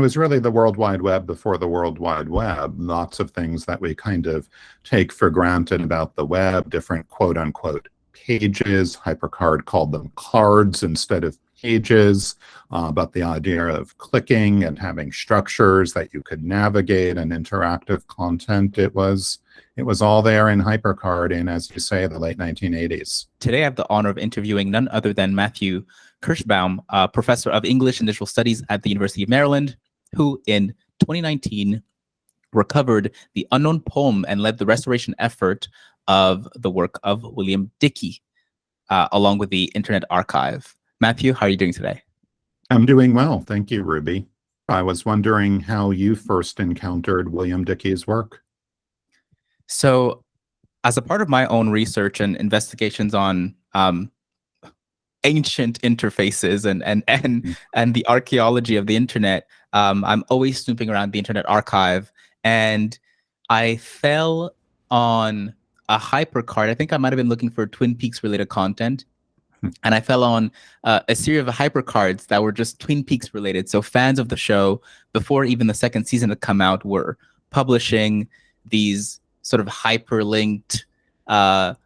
was really the World Wide Web before the World Wide Web. Lots of things that we kind of take for granted about the web, different quote unquote pages. HyperCard called them cards instead of pages, but the idea of clicking and having structures that you could navigate and interactive content, it was all there in HyperCard in, as you say, the late 1980s. Today I have the honor of interviewing none other than Matthew Kirschenbaum, professor of English and Digital Studies at the University of Maryland, who in 2019 recovered the unknown poem and led the restoration effort of the work of William Dickey, along with the Internet Archive. Matthew, how are you doing today? I'm doing well. Thank you, Ruby. I was wondering how you first encountered William Dickey's work. So, as a part of my own research and investigations on ancient interfaces and the archaeology of the internet, I'm always snooping around the Internet Archive, and I fell on a HyperCard. I think I might have been looking for Twin Peaks related content, and I fell on a series of HyperCards that were just Twin Peaks related. So fans of the show, before even the second season had come out, were publishing these sort of hyperlinked,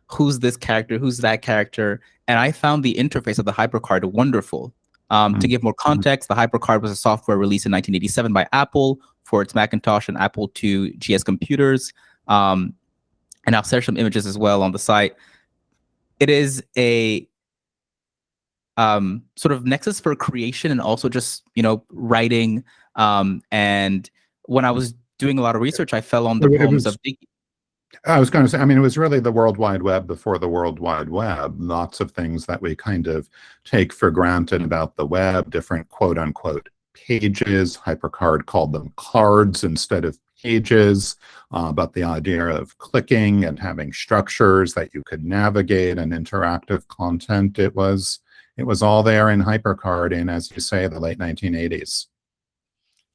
who's this character, who's that character. And I found the interface of the HyperCard wonderful. To give more context, the HyperCard was a software released in 1987 by Apple for its Macintosh and Apple II GS computers. And I'll share some images as well on the site. It is a sort of nexus for creation and also just, writing. And when I was doing a lot of research, I fell on the poems of Dickey. I was going to say, I mean, it was really the World Wide Web before the World Wide Web. Lots of things that we kind of take for granted about the web, different quote unquote pages. HyperCard called them cards instead of pages, but the idea of clicking and having structures that you could navigate and interactive content, it was all there in HyperCard in, as you say, the late 1980s.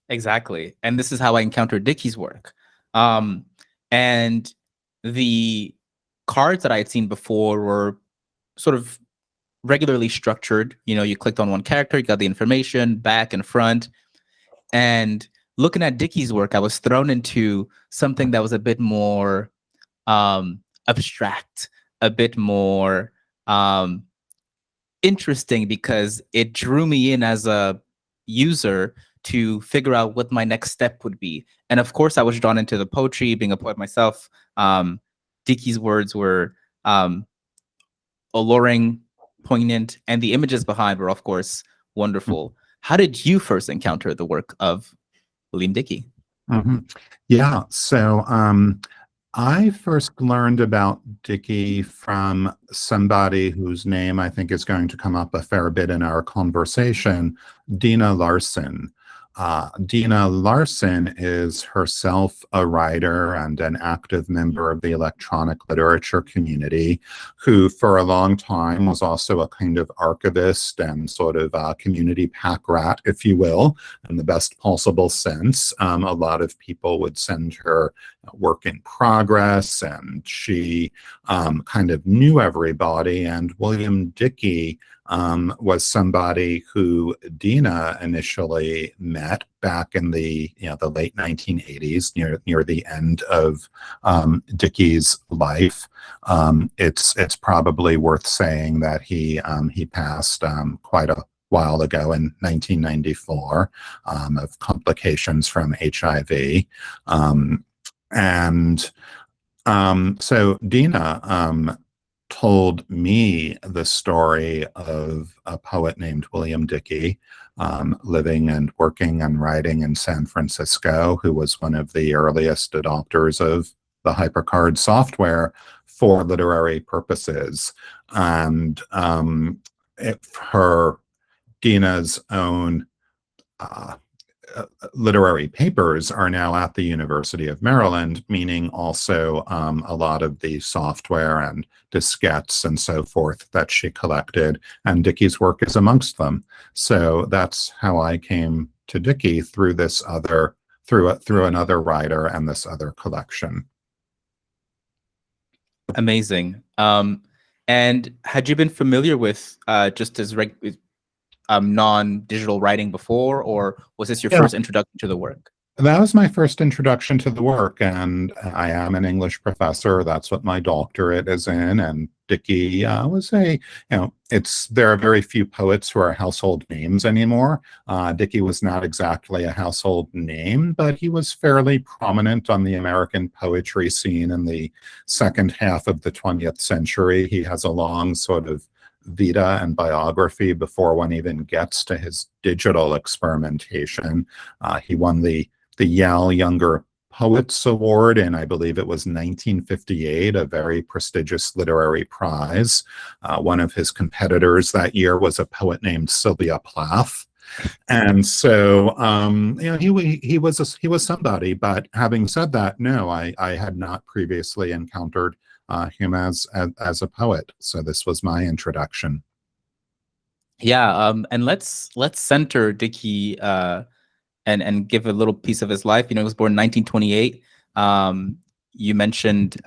Exactly. And this is how I encountered Dickey's work. And the cards that I had seen before were sort of regularly structured. You clicked on one character, you got the information back and front. And looking at Dickey's work, I was thrown into something that was a bit more abstract, a bit more interesting, because it drew me in as a user to figure out what my next step would be. And of course, I was drawn into the poetry, being a poet myself. Dickey's words were alluring, poignant, and the images behind were, of course, wonderful. How did you first encounter the work of William Dickey? Yeah, so I first learned about Dickey from somebody whose name I think is going to come up a fair bit in our conversation, Dina Larson. Dina Larson is herself a writer and an active member of the electronic literature community, who for a long time was also a kind of archivist and sort of a community pack rat, if you will, in the best possible sense. A lot of people would send her work in progress, and she kind of knew everybody. And William Dickey was somebody who Dina initially met back in the the late 1980s, near the end of Dickey's life. It's probably worth saying that he passed quite a while ago in 1994 of complications from HIV, and so Dina told me the story of a poet named William Dickey, living and working and writing in San Francisco, who was one of the earliest adopters of the HyperCard software for literary purposes. And Dina's own literary papers are now at the University of Maryland, meaning also a lot of the software and diskettes and so forth that she collected, and Dickey's work is amongst them. So that's how I came to Dickey, through this other, through another writer and this other collection. Amazing. And had you been familiar with just as non-digital writing before, or was this your Yeah. first introduction to the work? That was my first introduction to the work, and I am an English professor. That's what my doctorate is in. And Dickey was there are very few poets who are household names anymore. Dickey was not exactly a household name, but he was fairly prominent on the American poetry scene in the second half of the 20th century. He has a long sort of vita and biography before one even gets to his digital experimentation. He won the Yale Younger Poets Award in, I believe it was 1958, a very prestigious literary prize. One of his competitors that year was a poet named Sylvia Plath. And so, he was somebody. But having said that, no, I had not previously encountered him as a poet. So this was my introduction. Yeah, and let's center Dickey and give a little piece of his life. He was born in 1928. You mentioned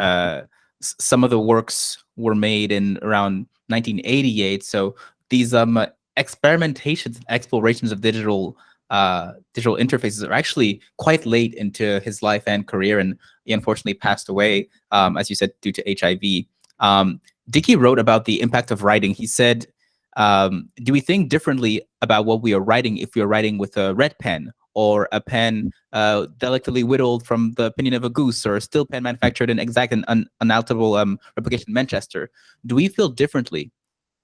some of the works were made in around 1988. So these experimentations and explorations of digital interfaces are actually quite late into his life and career, and he unfortunately passed away, as you said, due to HIV. Dickey wrote about the impact of writing. He said, do we think differently about what we are writing if we are writing with a red pen, or a pen delicately whittled from the pinion of a goose, or a steel pen manufactured in exact and unalterable replication in Manchester? Do we feel differently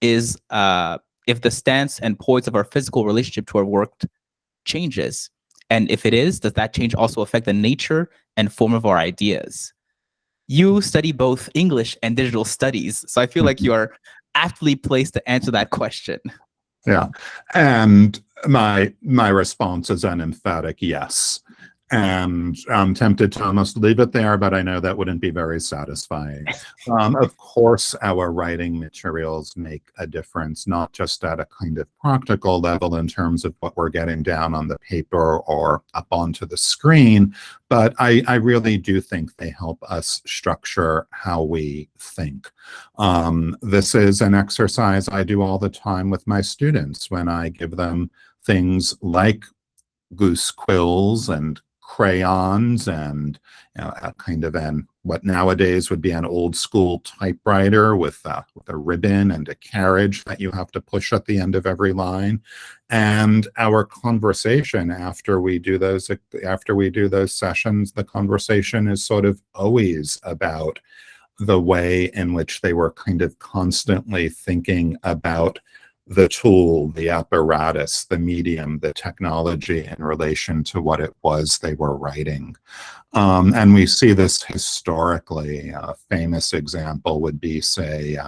if the stance and poise of our physical relationship to our work changes? And if it is, does that change also affect the nature and form of our ideas? You study both English and digital studies, so I feel like you are aptly placed to answer that question. Yeah, and my response is an emphatic yes. And I'm tempted to almost leave it there, but I know that wouldn't be very satisfying. Of course, our writing materials make a difference, not just at a kind of practical level in terms of what we're getting down on the paper or up onto the screen, but I really do think they help us structure how we think. This is an exercise I do all the time with my students when I give them things like goose quills and crayons and a kind of what nowadays would be an old school typewriter with a ribbon and a carriage that you have to push at the end of every line. And our conversation after we do those sessions, the conversation is sort of always about the way in which they were kind of constantly thinking about the tool, the apparatus, the medium, the technology in relation to what it was they were writing. And we see this historically. A famous example would be, say,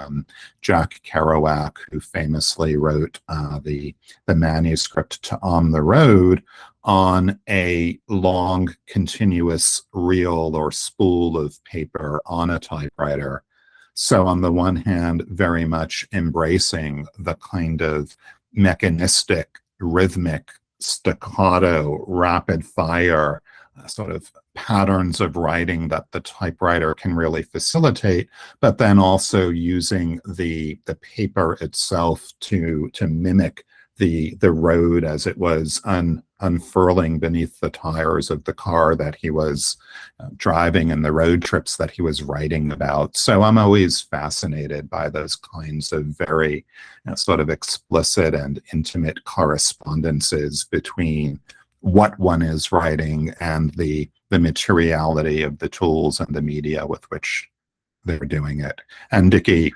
Jack Kerouac, who famously wrote the manuscript to On the Road on a long, continuous reel or spool of paper on a typewriter. So on the one hand, very much embracing the kind of mechanistic, rhythmic, staccato, rapid fire sort of patterns of writing that the typewriter can really facilitate, but then also using the paper itself to mimic the road as it was unfurling beneath the tires of the car that he was driving and the road trips that he was writing about. So I'm always fascinated by those kinds of very sort of explicit and intimate correspondences between what one is writing and the materiality of the tools and the media with which they're doing it. And Dickey,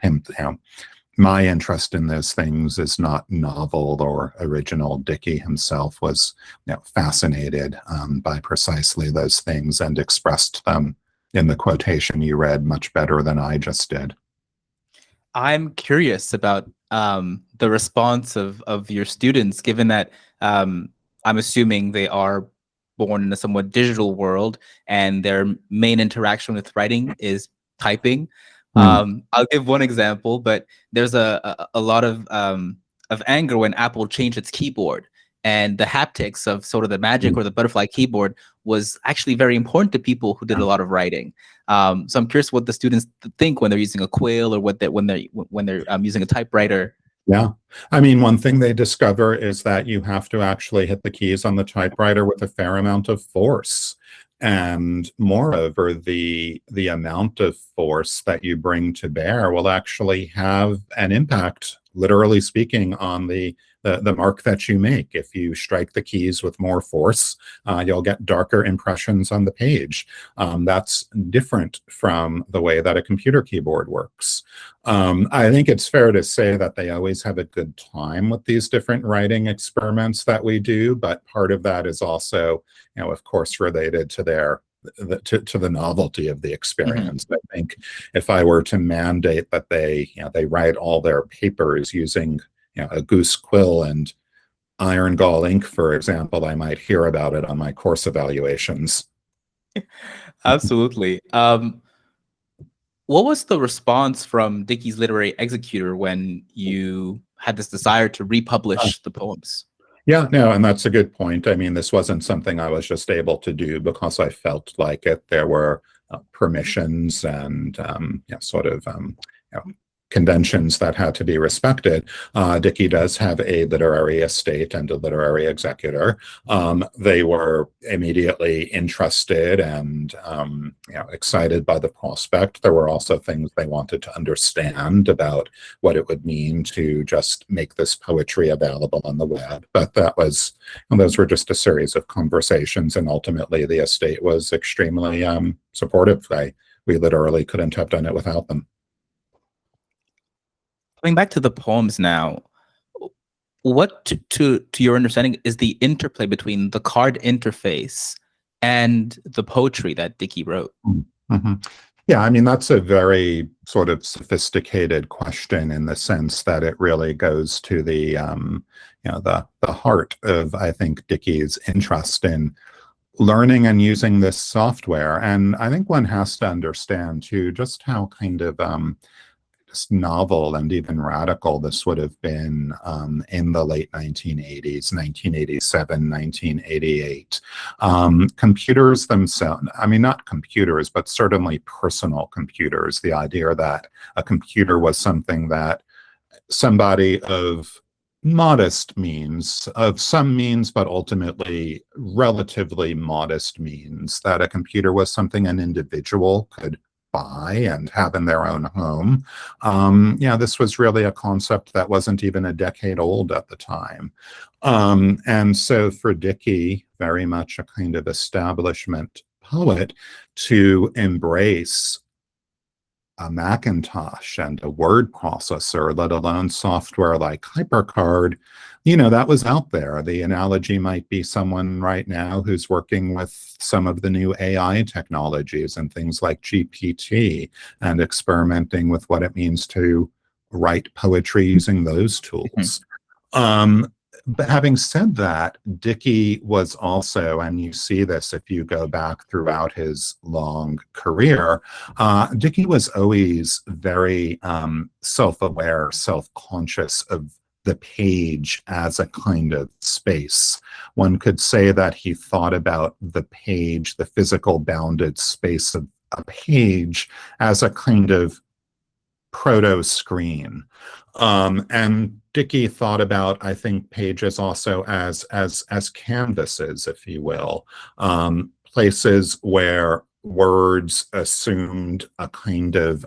my interest in those things is not novel or original. Dickey himself was fascinated by precisely those things and expressed them in the quotation you read much better than I just did. I'm curious about the response of your students, given that I'm assuming they are born in a somewhat digital world and their main interaction with writing is typing. I'll give one example, but there's a lot of anger when Apple changed its keyboard, and the haptics of sort of the magic or the butterfly keyboard was actually very important to people who did a lot of writing. So I'm curious what the students think when they're using a quill or when they're using a typewriter. Yeah. I mean, one thing they discover is that you have to actually hit the keys on the typewriter with a fair amount of force. And moreover, the amount of force that you bring to bear will actually have an impact, literally speaking, on the mark that you make. If you strike the keys with more force, you'll get darker impressions on the page. That's different from the way that a computer keyboard works. I think it's fair to say that they always have a good time with these different writing experiments that we do, but part of that is also, of course, related to to the novelty of the experience. I think if I were to mandate that they write all their papers using a goose quill and iron gall ink, for example, I might hear about it on my course evaluations. Absolutely. What was the response from Dickey's literary executor when you had this desire to republish the poems? Yeah, no, and that's a good point. I mean, this wasn't something I was just able to do because I felt like it. There were permissions and sort of conventions that had to be respected. Dickey does have a literary estate and a literary executor. They were immediately interested and excited by the prospect. There were also things they wanted to understand about what it would mean to just make this poetry available on the web. But those were just a series of conversations, and ultimately the estate was extremely supportive. We literally couldn't have done it without them. Coming back to the poems now, what, to your understanding, is the interplay between the card interface and the poetry that Dickey wrote? Mm-hmm. Yeah, I mean, that's a very sort of sophisticated question in the sense that it really goes to the heart of, I think, Dickey's interest in learning and using this software. And I think one has to understand too just how kind of just novel and even radical this would have been in the late 1980s, 1987, 1988. Computers themselves, I mean, not computers, but certainly personal computers, the idea that a computer was something that somebody of modest means, of some means, but ultimately relatively modest means, that a computer was something an individual could buy and have in their own home. This was really a concept that wasn't even a decade old at the time. And so for Dickey, very much a kind of establishment poet, to embrace a Macintosh and a word processor, let alone software like HyperCard, that was out there. The analogy might be someone right now who's working with some of the new AI technologies and things like GPT and experimenting with what it means to write poetry using those tools. But having said that, Dickey was also, and you see this if you go back throughout his long career, Dickey was always very self-aware, self-conscious of the page as a kind of space. One could say that he thought about the page, the physical bounded space of a page, as a kind of proto-screen. And Dickey thought about, I think, pages also as canvases, if you will, places where words assumed a kind of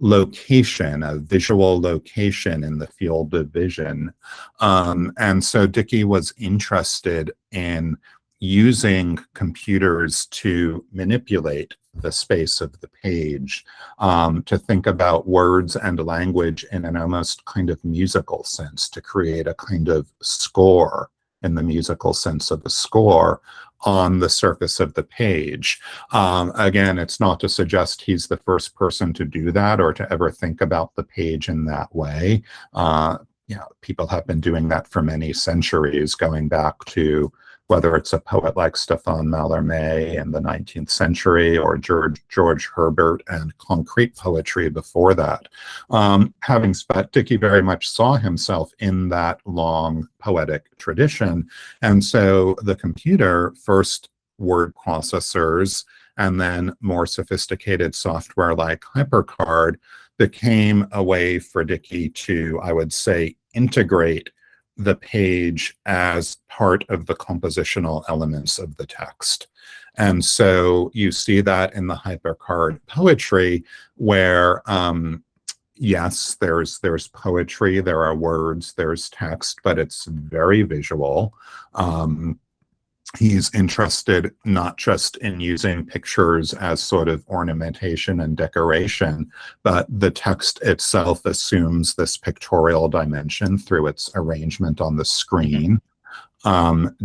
location, a visual location in the field of vision. And so Dickey was interested in using computers to manipulate the space of the page, to think about words and language in an almost kind of musical sense, to create a kind of score in the musical sense of a score on the surface of the page. Again, it's not to suggest he's the first person to do that or to ever think about the page in that way. People have been doing that for many centuries, going back to whether it's a poet like Stéphane Mallarmé in the 19th century or George Herbert and concrete poetry before that. Having said, Dickey very much saw himself in that long poetic tradition. And so the computer, first word processors, and then more sophisticated software like HyperCard, became a way for Dickey to, I would say, integrate the page as part of the compositional elements of the text. And so you see that in the HyperCard poetry, where yes, there's poetry, there are words, there's text, but it's very visual. He's interested not just in using pictures as sort of ornamentation and decoration, but the text itself assumes this pictorial dimension through its arrangement on the screen.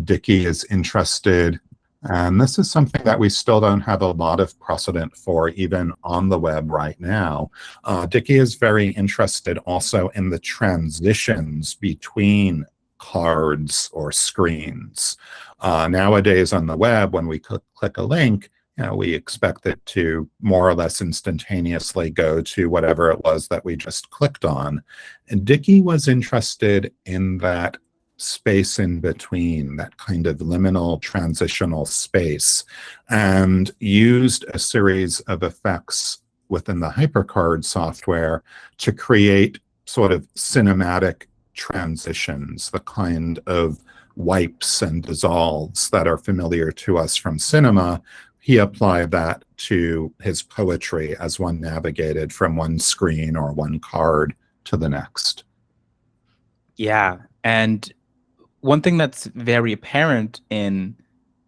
Dickey is interested, and this is something that we still don't have a lot of precedent for even on the web right now. Dickey is very interested also in the transitions between cards or screens. Nowadays on the web, when we click a link, we expect it to more or less instantaneously go to whatever it was that we just clicked on. And Dickey was interested in that space in between, that kind of liminal transitional space, and used a series of effects within the HyperCard software to create sort of cinematic transitions, the kind of wipes and dissolves that are familiar to us from cinema. He applied that to his poetry as one navigated from one screen or one card to the next. Yeah, and one thing that's very apparent in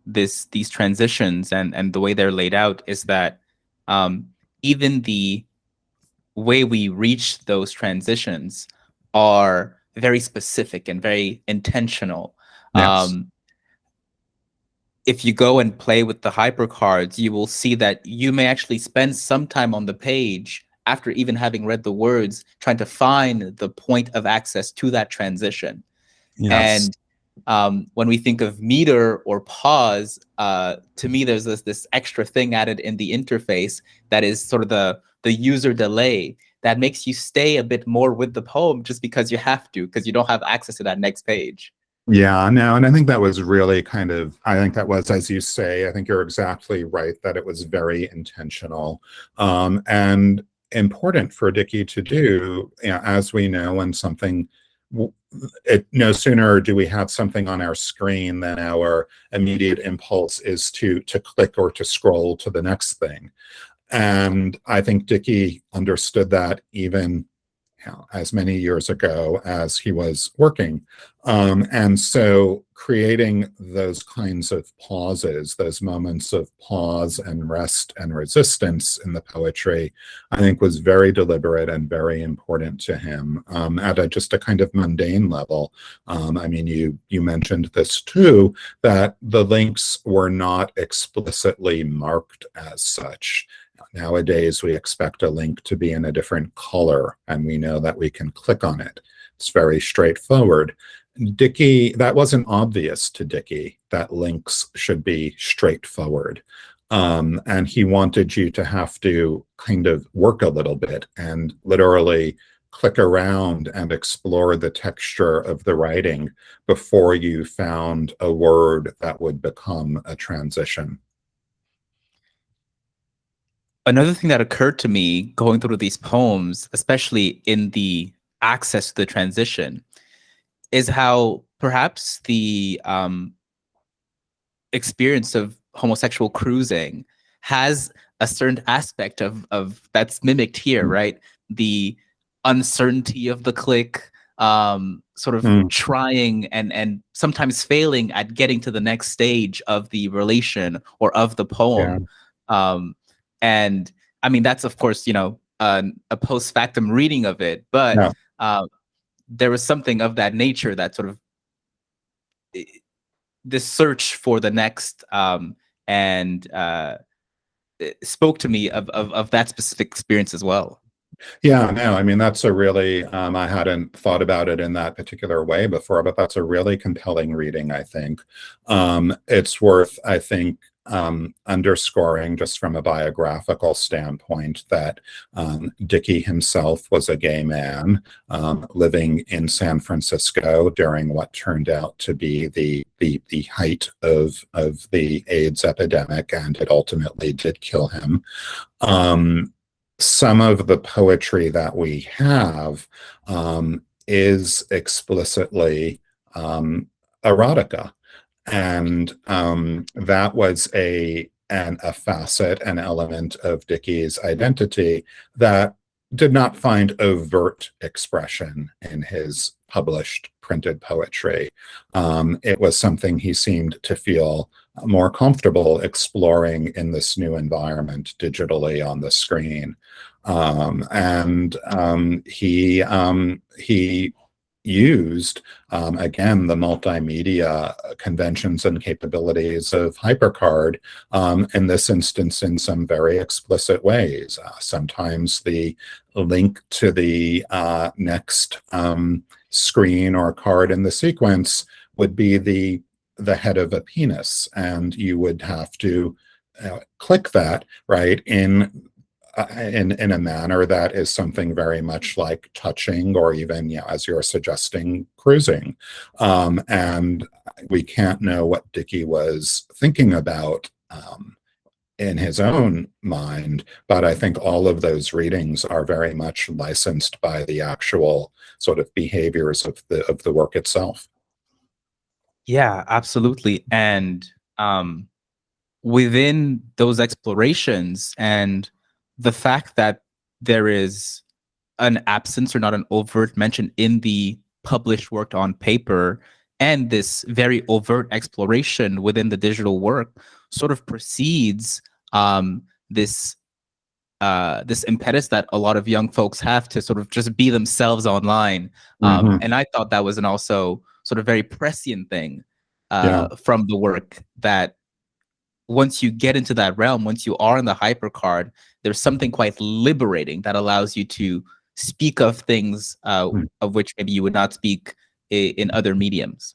these transitions and the way they're laid out is that even the way we reach those transitions are very specific and very intentional. Yes. If you go and play with the HyperCards, you will see that you may actually spend some time on the page after even having read the words, trying to find the point of access to that transition. Yes. And when we think of meter or pause, to me, there's this extra thing added in the interface that is sort of the user delay that makes you stay a bit more with the poem just because you have to, because you don't have access to that next page. Yeah, no, and I think that was really I think that was, as you say, I think you're exactly right, that it was very intentional and important for Dickey to do. As we know, when something, no sooner do we have something on our screen than our immediate impulse is to click or to scroll to the next thing. And I think Dickey understood that even as many years ago as he was working. And so creating those kinds of pauses, those moments of pause and rest and resistance in the poetry, I think was very deliberate and very important to him at just a kind of mundane level. I mean, you mentioned this too, that the links were not explicitly marked as such. Nowadays, we expect a link to be in a different color, and we know that we can click on it. It's very straightforward. Dickey, that wasn't obvious to Dickey, that links should be straightforward. And he wanted you to have to kind of work a little bit and literally click around and explore the texture of the writing before you found a word that would become a transition. Another thing that occurred to me going through these poems, especially in the access to the transition, is how perhaps the experience of homosexual cruising has a certain aspect of that's mimicked here, right? The uncertainty of the click, sort of trying and sometimes failing at getting to the next stage of the relation or of the poem. Yeah. And I mean, that's of course, a post factum reading of it, but there was something of that nature that sort of this search for the next and it spoke to me of that specific experience as well. Yeah, no, I mean, that's a really, I hadn't thought about it in that particular way before, but that's a really compelling reading, I think. It's worth, I think, underscoring just from a biographical standpoint that Dickey himself was a gay man living in San Francisco during what turned out to be the height of the AIDS epidemic, and it ultimately did kill him. some of the poetry that we have is explicitly erotica. And that was a facet, an element of Dickey's identity that did not find overt expression in his published printed poetry. It was something he seemed to feel more comfortable exploring in this new environment digitally on the screen. He used, again, the multimedia conventions and capabilities of HyperCard, in this instance in some very explicit ways. Sometimes the link to the next screen or card in the sequence would be the head of a penis, and you would have to click that, right, in a manner that is something very much like touching, or even, as you're suggesting, cruising. And we can't know what Dickey was thinking about in his own mind, but I think all of those readings are very much licensed by the actual sort of behaviors of the work itself. Yeah, absolutely. And within those explorations and the fact that there is an absence or not an overt mention in the published work on paper, and this very overt exploration within the digital work sort of precedes this impetus that a lot of young folks have to sort of just be themselves online. And I thought that was an also sort of very prescient thing from the work, that once you get into that realm, once you are in the HyperCard, there's something quite liberating that allows you to speak of things of which maybe you would not speak in other mediums.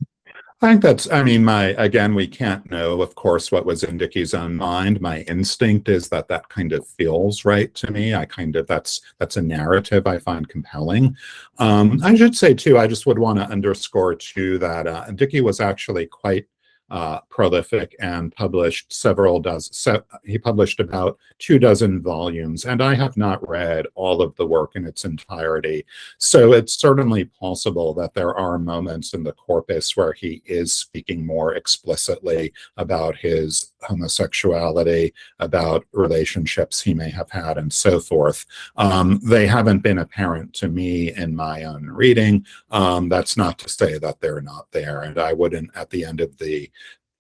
I think that's, I mean, again, we can't know, of course, what was in Dickey's own mind. My instinct is that that kind of feels right to me. That's a narrative I find compelling. I should say, too, I just would want to underscore, too, that Dickey was actually quite prolific and published he published about 24 volumes, and I have not read all of the work in its entirety. So it's certainly possible that there are moments in the corpus where he is speaking more explicitly about his homosexuality, about relationships he may have had, and so forth. They haven't been apparent to me in my own reading. That's not to say that they're not there, and I wouldn't, at the end of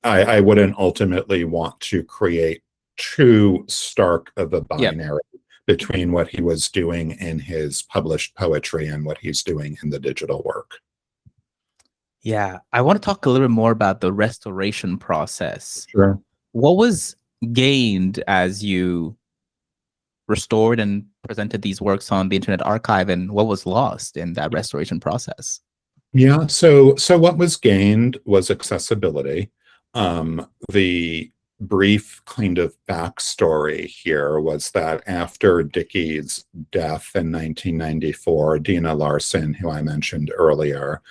I wouldn't ultimately want to create too stark of a binary between what he was doing in his published poetry and what he's doing in the digital work. Yeah, I want to talk a little bit more about the restoration process. Sure. What was gained as you restored and presented these works on the Internet Archive, and what was lost in that restoration process? Yeah, so what was gained was accessibility. The brief kind of backstory here was that after Dickey's death in 1994, Dina Larson, who I mentioned earlier,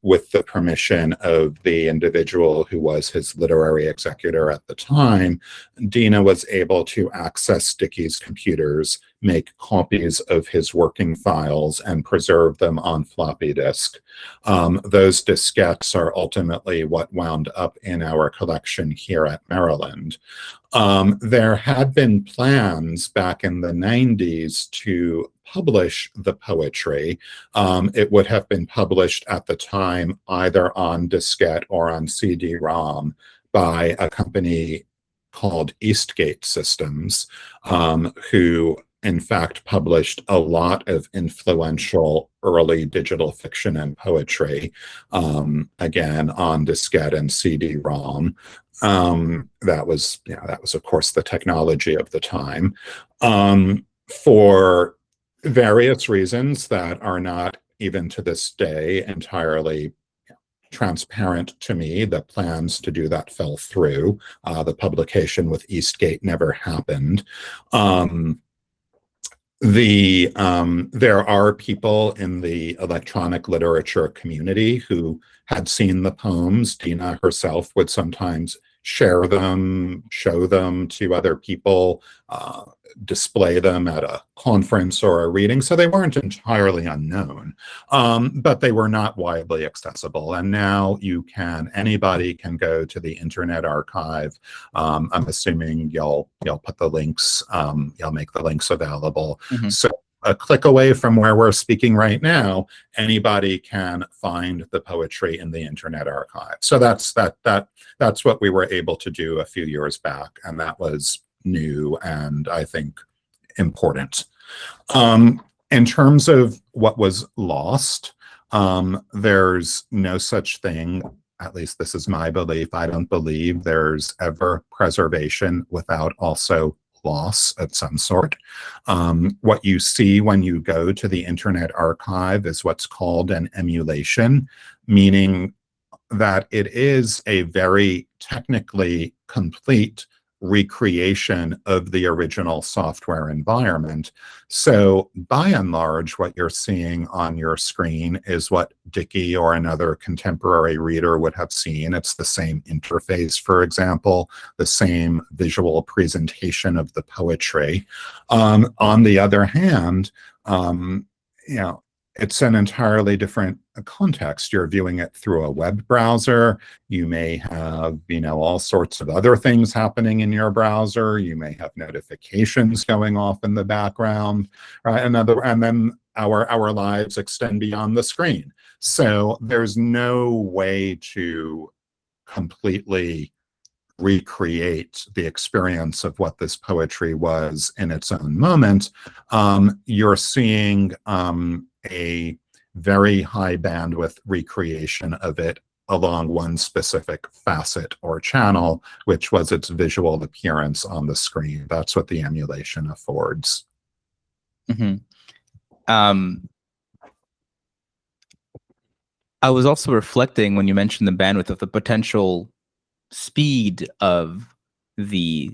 with the permission of the individual who was his literary executor at the time, Dina was able to access Dickey's computers, make copies of his working files, and preserve them on floppy disk. Those diskettes are ultimately what wound up in our collection here at Maryland. There had been plans back in the 90s to publish the poetry. It would have been published at the time either on diskette or on CD-ROM by a company called Eastgate Systems, who in fact published a lot of influential early digital fiction and poetry, again on diskette and CD-ROM. That was of course the technology of the time. For various reasons that are not even to this day entirely transparent to me, the plans to do that fell through. The publication with Eastgate never happened. There are people in the electronic literature community who had seen the poems. Dina herself would sometimes share them, show them to other people, display them at a conference or a reading. So they weren't entirely unknown, but they were not widely accessible. And now anybody can go to the Internet Archive. I'm assuming you'll put the links, you'll make the links available. Mm-hmm. So a click away from where we're speaking right now, anybody can find the poetry in the Internet Archive. So that's what we were able to do a few years back, and that was new and I think important. In terms of what was lost, there's no such thing, at least this is my belief. I don't believe there's ever preservation without also loss of some sort. What you see when you go to the Internet Archive is what's called an emulation, meaning that it is a very technically complete recreation of the original software environment. So by and large, what you're seeing on your screen is what Dickey or another contemporary reader would have seen. It's the same interface, for example, the same visual presentation of the poetry. On the other hand, it's an entirely different context. You're viewing it through a web browser. You may have, all sorts of other things happening in your browser. You may have notifications going off in the background, right? And then our lives extend beyond the screen. So there's no way to completely recreate the experience of what this poetry was in its own moment. You're seeing a very high bandwidth recreation of it along one specific facet or channel, which was its visual appearance on the screen. That's what the emulation affords. Mm-hmm. I was also reflecting when you mentioned the bandwidth of the potential speed of the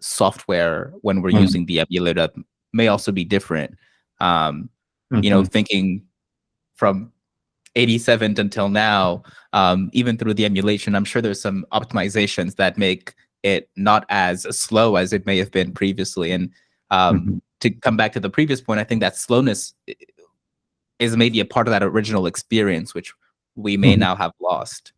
software when we're using the emulator may also be different. Thinking from 87 until now, even through the emulation, I'm sure there's some optimizations that make it not as slow as it may have been previously. And to come back to the previous point, I think that slowness is maybe a part of that original experience, which we may now have lost.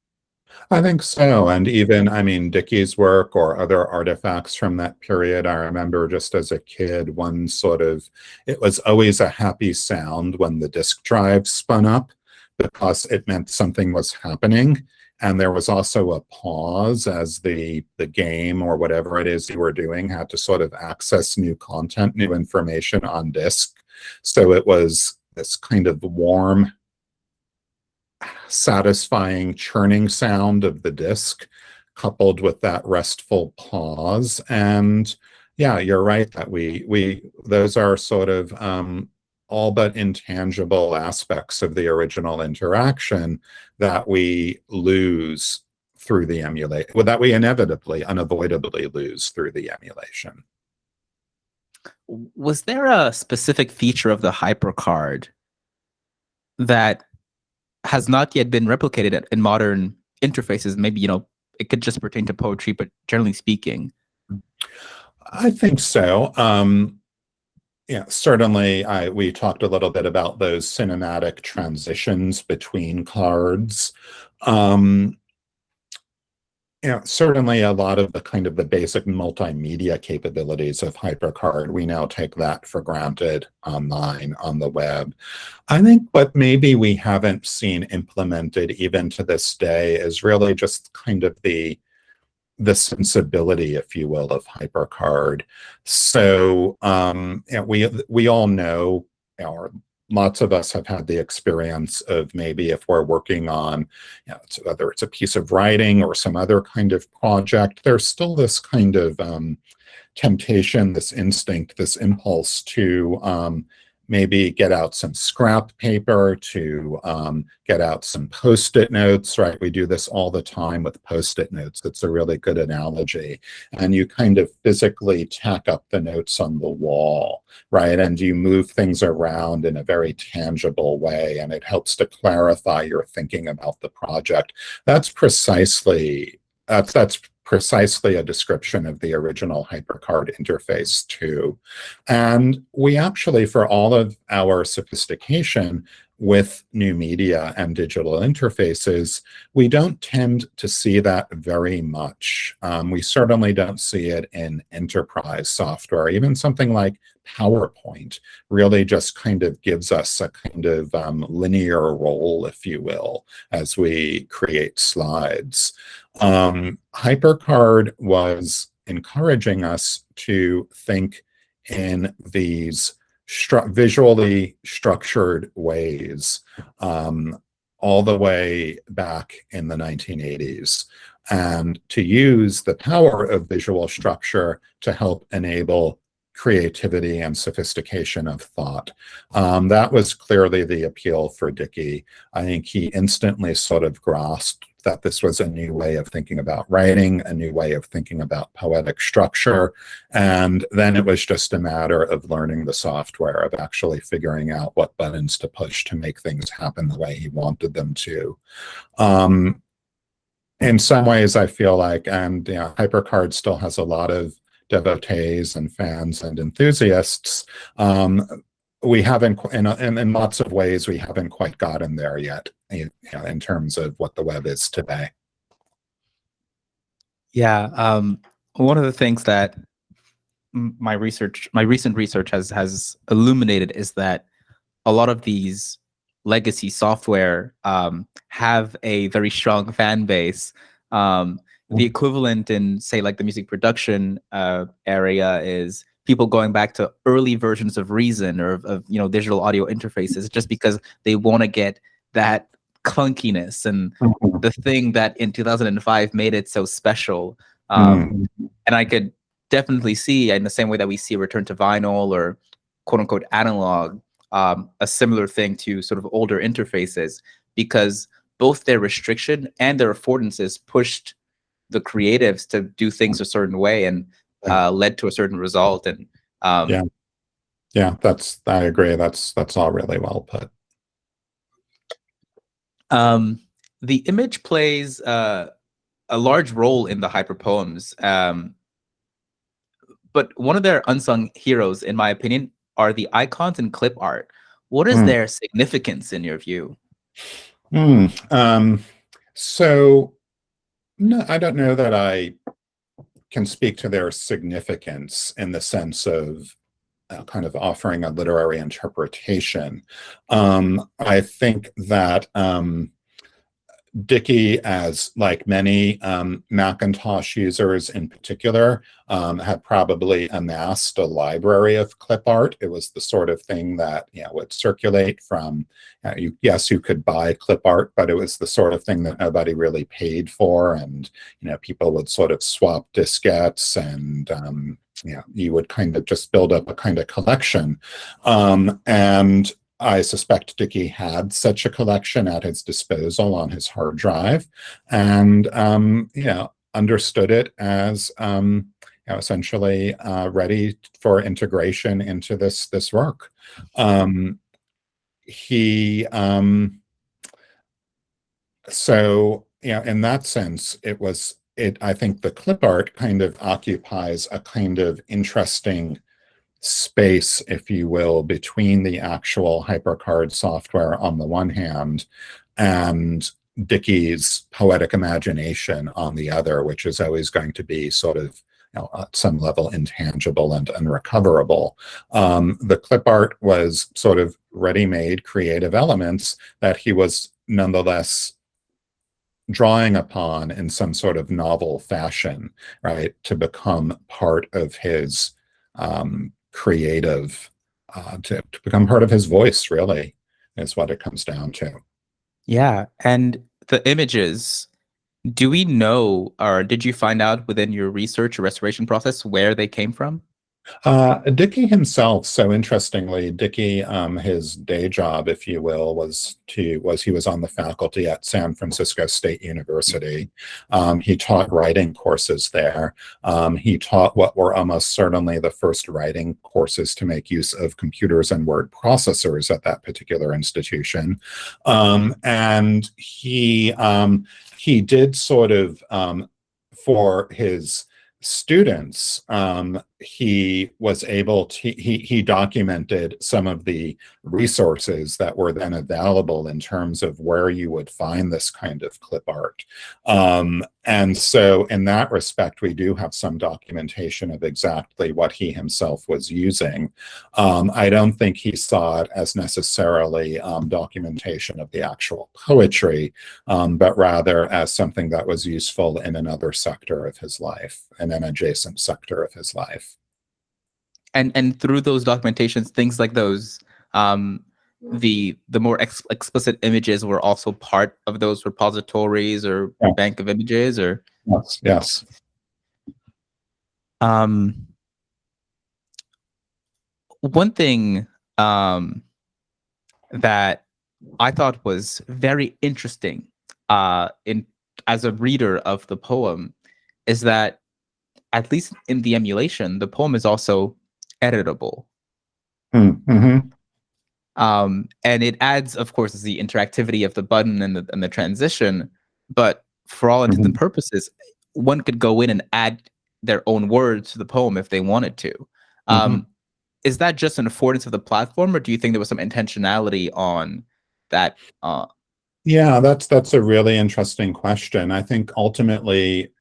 I think so. And even, Dickey's work or other artifacts from that period, I remember just as a kid, it was always a happy sound when the disk drive spun up because it meant something was happening. And there was also a pause as the game or whatever it is you were doing had to sort of access new content, new information on disk. So it was this kind of warm, satisfying churning sound of the disk coupled with that restful pause. And yeah, you're right that those are sort of all but intangible aspects of the original interaction that we lose through the emulation, that we unavoidably lose through the emulation. Was there a specific feature of the HyperCard that has not yet been replicated in modern interfaces? Maybe, it could just pertain to poetry, but generally speaking. I think so. Certainly we talked a little bit about those cinematic transitions between cards. Certainly a lot of the basic multimedia capabilities of HyperCard, we now take that for granted online on the web. I think what maybe we haven't seen implemented even to this day is really just the sensibility, if you will, of HyperCard. So we all know, lots of us have had the experience of maybe if we're working on, whether it's a piece of writing or some other kind of project, there's still this kind of temptation, this instinct, this impulse to maybe get out some scrap paper, to get out some Post-it notes, right? We do this all the time with Post-it notes. It's a really good analogy. And you kind of physically tack up the notes on the wall, right? And you move things around in a very tangible way, and it helps to clarify your thinking about the project. That's precisely a description of the original HyperCard interface too. And we actually, for all of our sophistication with new media and digital interfaces, we don't tend to see that very much. We certainly don't see it in enterprise software. Even something like PowerPoint really just kind of gives us a kind of linear role, if you will, as we create slides. HyperCard was encouraging us to think in these visually structured ways all the way back in the 1980s, and to use the power of visual structure to help enable creativity and sophistication of thought. That was clearly the appeal for Dickey. I think he instantly sort of grasped that this was a new way of thinking about writing, a new way of thinking about poetic structure, and then it was just a matter of learning the software, of actually figuring out what buttons to push to make things happen the way he wanted them to. In some ways, I feel like, and HyperCard still has a lot of devotees and fans and enthusiasts. We haven't, in lots of ways, we haven't quite gotten there yet, in terms of what the web is today. Yeah, one of the things that my recent research has illuminated is that a lot of these legacy software have a very strong fan base. The equivalent in, say, like the music production area is people going back to early versions of Reason or of digital audio interfaces, just because they want to get that clunkiness and the thing that in 2005 made it so special. And I could definitely see, in the same way that we see a return to vinyl or quote unquote analog, a similar thing to sort of older interfaces, because both their restriction and their affordances pushed the creatives to do things a certain way and led to a certain result. And I agree. That's all really well put. The image plays a large role in the hyperpoems, but one of their unsung heroes, in my opinion, are the icons and clip art. What is their significance in your view? So, no, I don't know that I can speak to their significance in the sense of kind of offering a literary interpretation. I think that Dickey, as like many Macintosh users in particular, had probably amassed a library of clip art. It was the sort of thing that would circulate from, yes, you could buy clip art, but it was the sort of thing that nobody really paid for, and people would sort of swap diskettes, and you would kind of just build up a kind of collection. And I suspect Dickey had such a collection at his disposal on his hard drive, and understood it as essentially ready for integration into this work. So in that sense, I think the clip art kind of occupies a kind of interesting space, if you will, between the actual HyperCard software on the one hand and Dickey's poetic imagination on the other, which is always going to be sort of at some level intangible and unrecoverable. The clip art was sort of ready-made creative elements that he was nonetheless drawing upon in some sort of novel fashion, right, to become part of his creative, to become part of his voice, really, is what it comes down to. Yeah, and the images, do we know, or did you find out within your research or restoration process where they came from? Dickey himself, so interestingly, Dickey, his day job, if you will, he was on the faculty at San Francisco State University. He taught writing courses there. He taught what were almost certainly the first writing courses to make use of computers and word processors at that particular institution. And he did sort of for his students, he was able to, he documented some of the resources that were then available in terms of where you would find this kind of clip art. And so in that respect, we do have some documentation of exactly what he himself was using. I don't think he saw it as necessarily documentation of the actual poetry, but rather as something that was useful in another sector of his life, in an adjacent sector of his life. And through those documentations, things like those, the more explicit images were also part of those repositories or bank of images, or yes. One thing that I thought was very interesting as a reader of the poem is that, at least in the emulation, the poem is also editable. Mm-hmm. And it adds, of course, the interactivity of the button and the transition, but for all intents and purposes, one could go in and add their own words to the poem if they wanted to. Is that just an affordance of the platform, or do you think there was some intentionality on that? Yeah, that's a really interesting question. I think ultimately,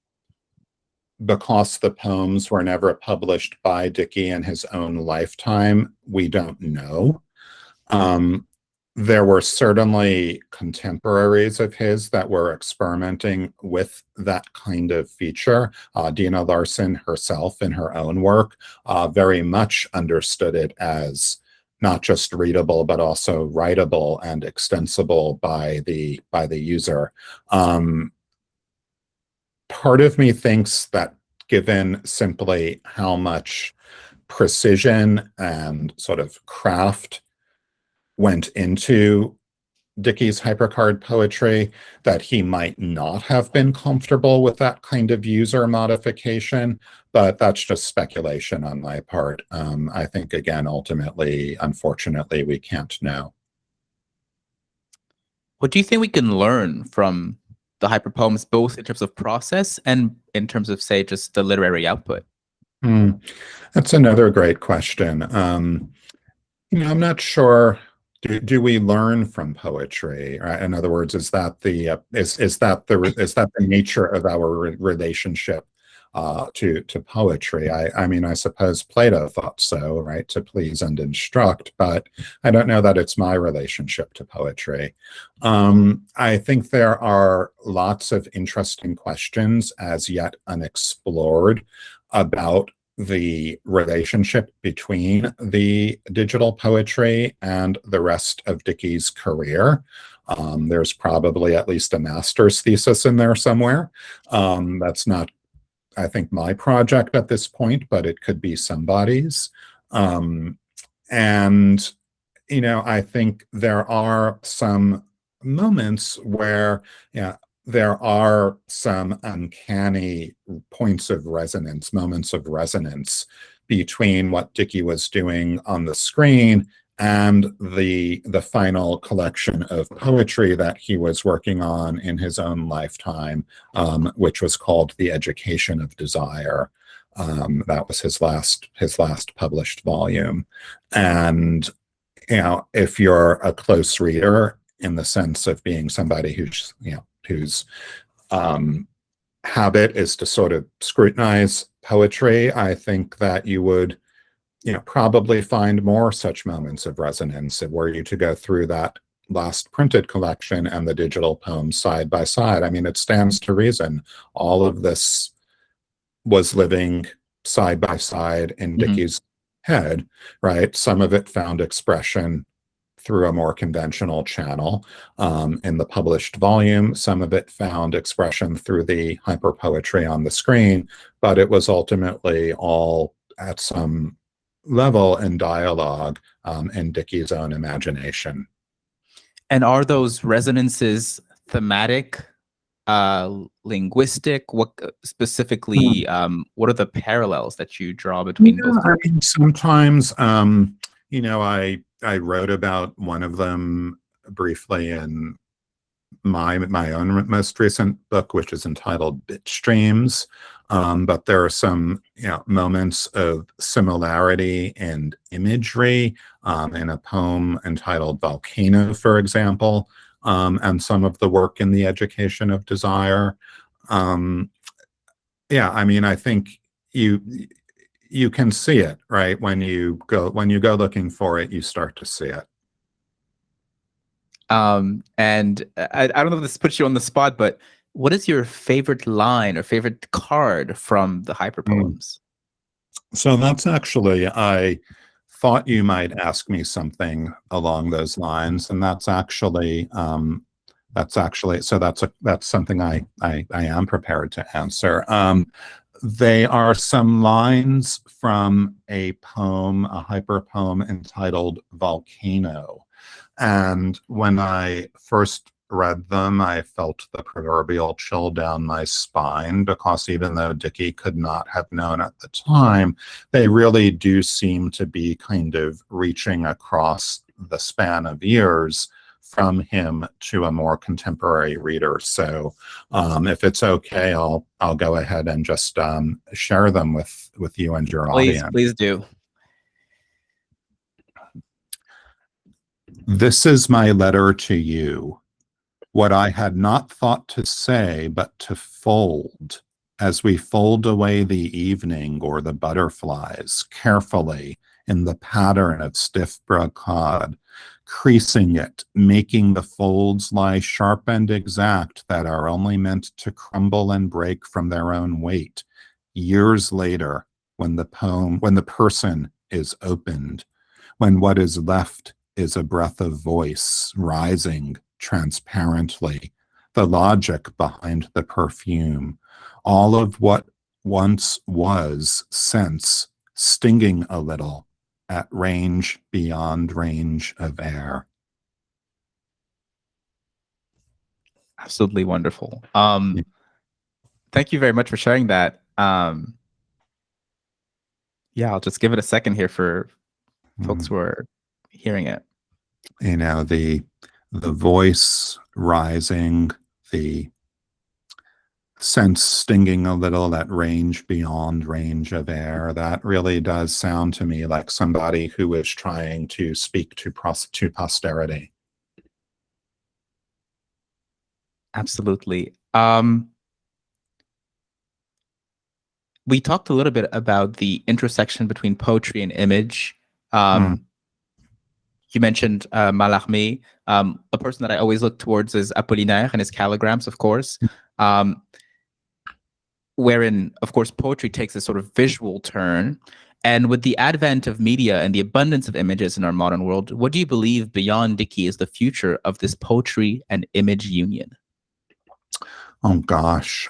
because the poems were never published by Dickey in his own lifetime, we don't know. There were certainly contemporaries of his that were experimenting with that kind of feature. Dina Larson herself, in her own work, very much understood it as not just readable, but also writable and extensible by the user. Part of me thinks that, given simply how much precision and sort of craft went into Dickey's HyperCard poetry, that he might not have been comfortable with that kind of user modification, but that's just speculation on my part. I think, again, ultimately, unfortunately, we can't know. What do you think we can learn from the hyper poems, both in terms of process and in terms of, say, just the literary output? That's another great question. I'm not sure. Do we learn from poetry? Right? In other words, is that the nature of our relationship to poetry? I mean, I suppose Plato thought so, right? To please and instruct, but I don't know that it's my relationship to poetry. I think there are lots of interesting questions as yet unexplored about the relationship between the digital poetry and the rest of Dickey's career. There's probably at least a master's thesis in there somewhere. That's not, I think, my project at this point, but it could be somebody's. And, I think there are some moments where, there are some uncanny points of resonance, moments of resonance between what Dickey was doing on the screen and the final collection of poetry that he was working on in his own lifetime, which was called The Education of Desire. That was his last published volume. And, if you're a close reader, in the sense of being somebody whose habit is to sort of scrutinize poetry, I think that you would, probably find more such moments of resonance were you to go through that last printed collection and the digital poems side by side. I mean, it stands to reason all of this was living side by side in Dickey's head, right? Some of it found expression through a more conventional channel in the published volume. Some of it found expression through the hyper poetry on the screen, but it was ultimately all at some level in dialogue in Dickey's own imagination. And are those resonances thematic, linguistic? What specifically, what are the parallels that you draw between both? I mean, sometimes, I wrote about one of them briefly in my own most recent book, which is entitled Bit Streams. But there are some moments of similarity and imagery in a poem entitled Volcano, for example, and some of the work in the education of desire. Yeah, I mean, I think you can see it, right? When you go looking for it, you start to see it. And I don't know if this puts you on the spot, but what is your favorite line or favorite card from the hyper poems? So that's actually, I thought you might ask me something along those lines, and that's actually so that's something I am prepared to answer. They are some lines from a poem, a hyper poem entitled Volcano. And when I first read them, I felt the proverbial chill down my spine, because even though Dickey could not have known at the time, they really do seem to be kind of reaching across the span of years from him to a more contemporary reader. So if it's okay, I'll go ahead and just share them with you and your audience. Please do. This is my letter to you, what I had not thought to say, but to fold, as we fold away the evening or the butterflies, carefully in the pattern of stiff brocade, creasing it, making the folds lie sharp and exact, that are only meant to crumble and break from their own weight. Years later, when the person is opened, when what is left is a breath of voice rising transparently, the logic behind the perfume, all of what once was sense stinging a little at range beyond range of air. Absolutely wonderful. Thank you very much for sharing that. Yeah, I'll just give it a second here for folks who are hearing it. You know, the voice rising, the sense stinging a little, that range beyond range of air, that really does sound to me like somebody who is trying to speak to posterity. Absolutely. We talked a little bit about the intersection between poetry and image. You mentioned Mallarmé. A person that I always look towards is Apollinaire and his calligrams, of course, wherein, of course, poetry takes a sort of visual turn. And with the advent of media and the abundance of images in our modern world, what do you believe, beyond Dickey, is the future of this poetry and image union? Oh, gosh.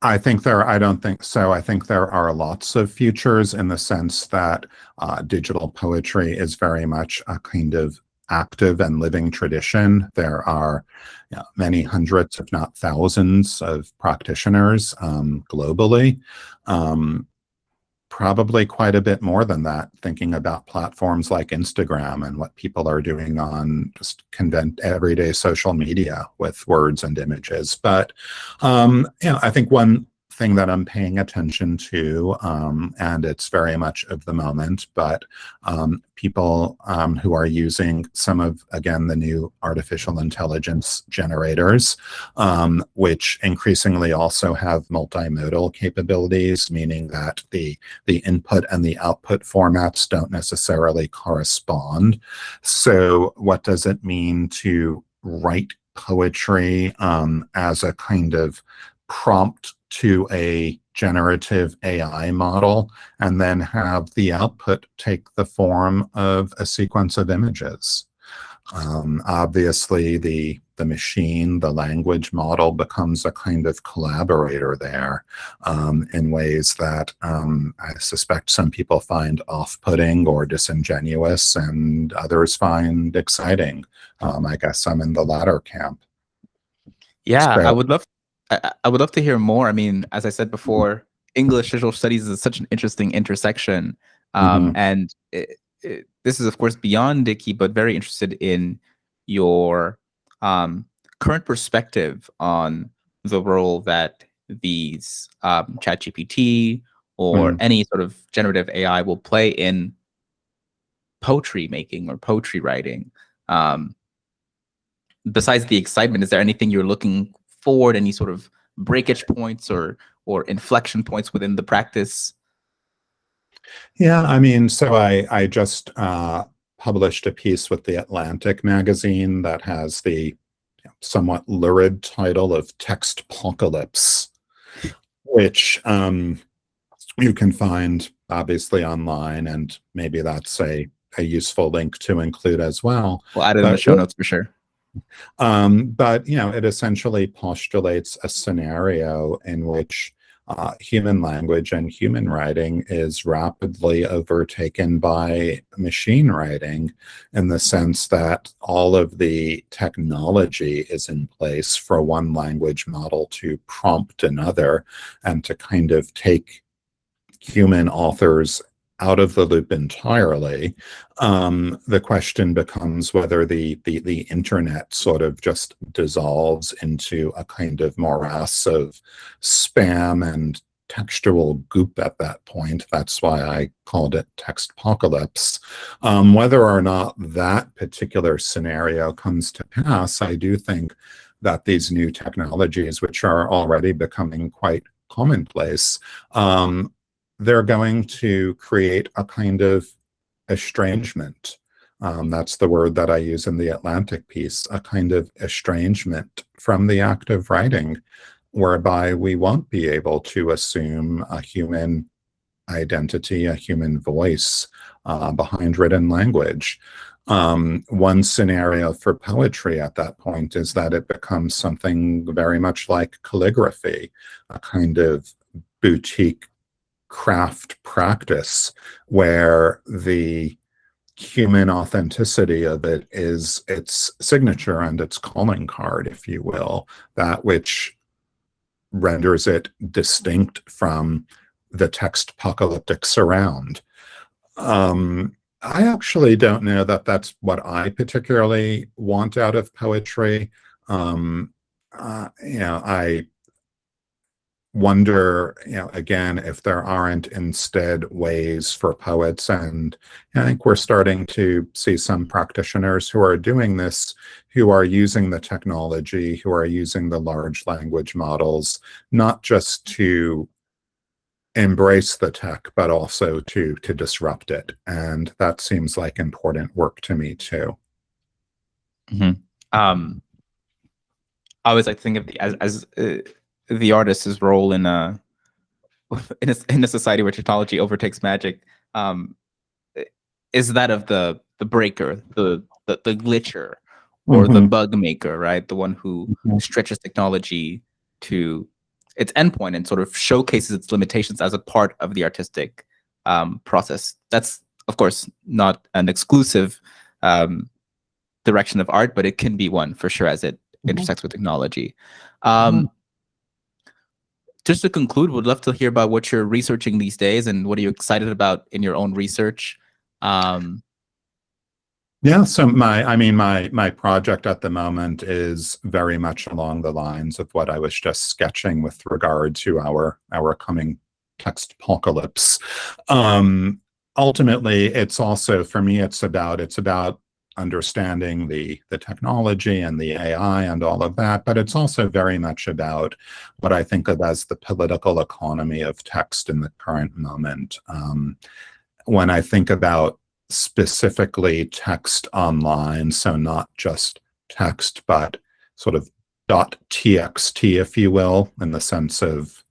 I don't think so. I think there are lots of futures, in the sense that digital poetry is very much a kind of active and living tradition. There are many hundreds, if not thousands, of practitioners globally. Probably quite a bit more than that, thinking about platforms like Instagram and what people are doing on just everyday social media with words and images. But I think one thing that I'm paying attention to, and it's very much of the moment, but people who are using some of, again, the new artificial intelligence generators, which increasingly also have multimodal capabilities, meaning that the input and the output formats don't necessarily correspond. So what does it mean to write poetry as a kind of prompt to a generative AI model, and then have the output take the form of a sequence of images? Obviously, the machine, the language model, becomes a kind of collaborator there in ways that I suspect some people find off-putting or disingenuous, and others find exciting. I guess I'm in the latter camp. Yeah, So, I would love to hear more. I mean, as I said before, English visual studies is such an interesting intersection, and this is of course beyond Dickey, but very interested in your current perspective on the role that these ChatGPT or any sort of generative AI will play in poetry making or poetry writing. Besides the excitement, is there anything you're looking forward, any sort of breakage points or inflection points within the practice? Yeah, I mean, so I just published a piece with the Atlantic magazine that has the somewhat lurid title of Textpocalypse, which you can find obviously online, and maybe that's a useful link to include as well. We'll add it in the show notes for sure. But it essentially postulates a scenario in which human language and human writing is rapidly overtaken by machine writing, in the sense that all of the technology is in place for one language model to prompt another and to kind of take human authors out of the loop entirely. The question becomes whether the internet sort of just dissolves into a kind of morass of spam and textual goop at that point. That's why I called it Textpocalypse. Whether or not that particular scenario comes to pass, I do think that these new technologies, which are already becoming quite commonplace, they're going to create a kind of estrangement. That's the word that I use in the Atlantic piece, a kind of estrangement from the act of writing, whereby we won't be able to assume a human identity, a human voice behind written language. One scenario for poetry at that point is that it becomes something very much like calligraphy, a kind of boutique craft practice where the human authenticity of it is its signature and its calling card, if you will, that which renders it distinct from the text-apocalyptic surround. I actually don't know that that's what I particularly want out of poetry. I wonder, again, if there aren't instead ways for poets, and I think we're starting to see some practitioners who are doing this, who are using the technology, who are using the large language models, not just to embrace the tech, but also to disrupt it. And that seems like important work to me too. I always like to think of as the artist's role in a society where technology overtakes magic, is that of the breaker, the glitcher, or the bug maker, right? The one who stretches technology to its endpoint and sort of showcases its limitations as a part of the artistic process. That's, of course, not an exclusive direction of art, but it can be one for sure as it intersects with technology. Just to conclude, would love to hear about what you're researching these days and what are you excited about in your own research. Yeah, so my project at the moment is very much along the lines of what I was just sketching with regard to our coming Textpocalypse. Ultimately, it's also, for me, it's about understanding the technology and the AI and all of that, but it's also very much about what I think of as the political economy of text in the current moment. When I think about specifically text online, so not just text, but sort of .txt, if you will, in the sense of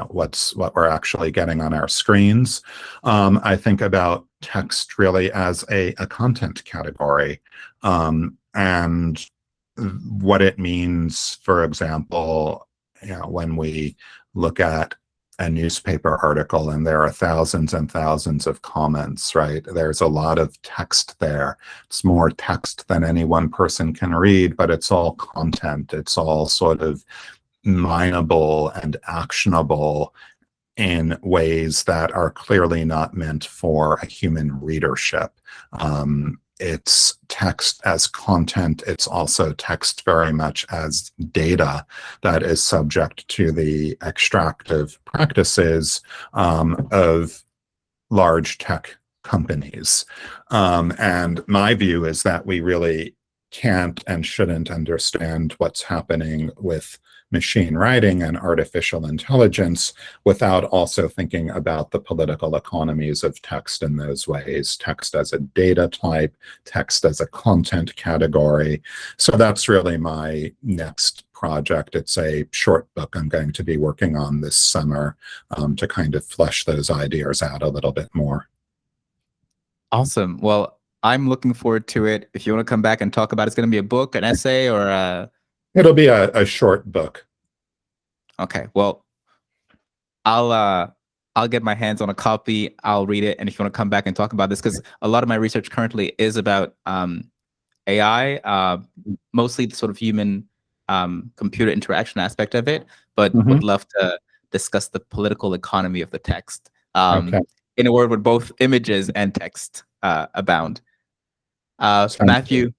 what we're actually getting on our screens. I think about text really as a content category, and what it means, for example, when we look at a newspaper article and there are thousands and thousands of comments, right? There's a lot of text there. It's more text than any one person can read, but it's all content. It's all sort of mineable and actionable. in ways that are clearly not meant for a human readership. It's text as content. It's also text very much as data that is subject to the extractive practices of large tech companies. And my view is that we really can't and shouldn't understand what's happening with machine writing and artificial intelligence without also thinking about the political economies of text in those ways. Text as a data type, text as a content category. So that's really my next project. It's a short book I'm going to be working on this summer to kind of flesh those ideas out a little bit more. Awesome. Well, I'm looking forward to it. If you want to come back and talk about it, it's going to be a book, an essay, or a... It'll be a short book. Okay. Well, I'll get my hands on a copy. I'll read it, and if you want to come back and talk about this, because a lot of my research currently is about AI, mostly the sort of human computer interaction aspect of it, but would love to discuss the political economy of the text. Okay. In a world where both images and text abound. Matthew,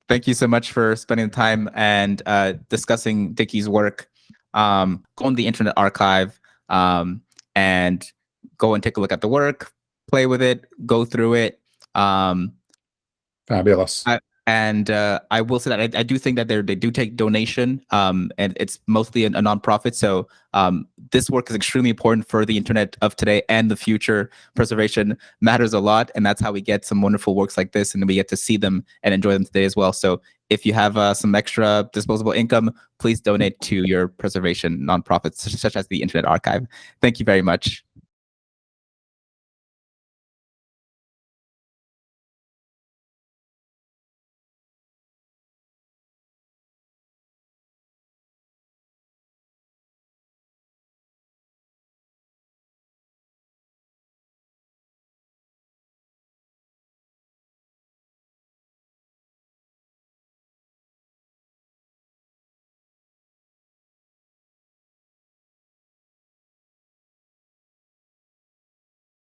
thank you so much for spending the time and discussing Dickey's work. Go on the Internet Archive and go and take a look at the work, play with it, go through it. Fabulous. I will say that I do think that they do take donation, and it's mostly a nonprofit. So this work is extremely important for the internet of today and the future. Preservation matters a lot, and that's how we get some wonderful works like this, and we get to see them and enjoy them today as well. So if you have some extra disposable income, please donate to your preservation nonprofits, such as the Internet Archive. Thank you very much.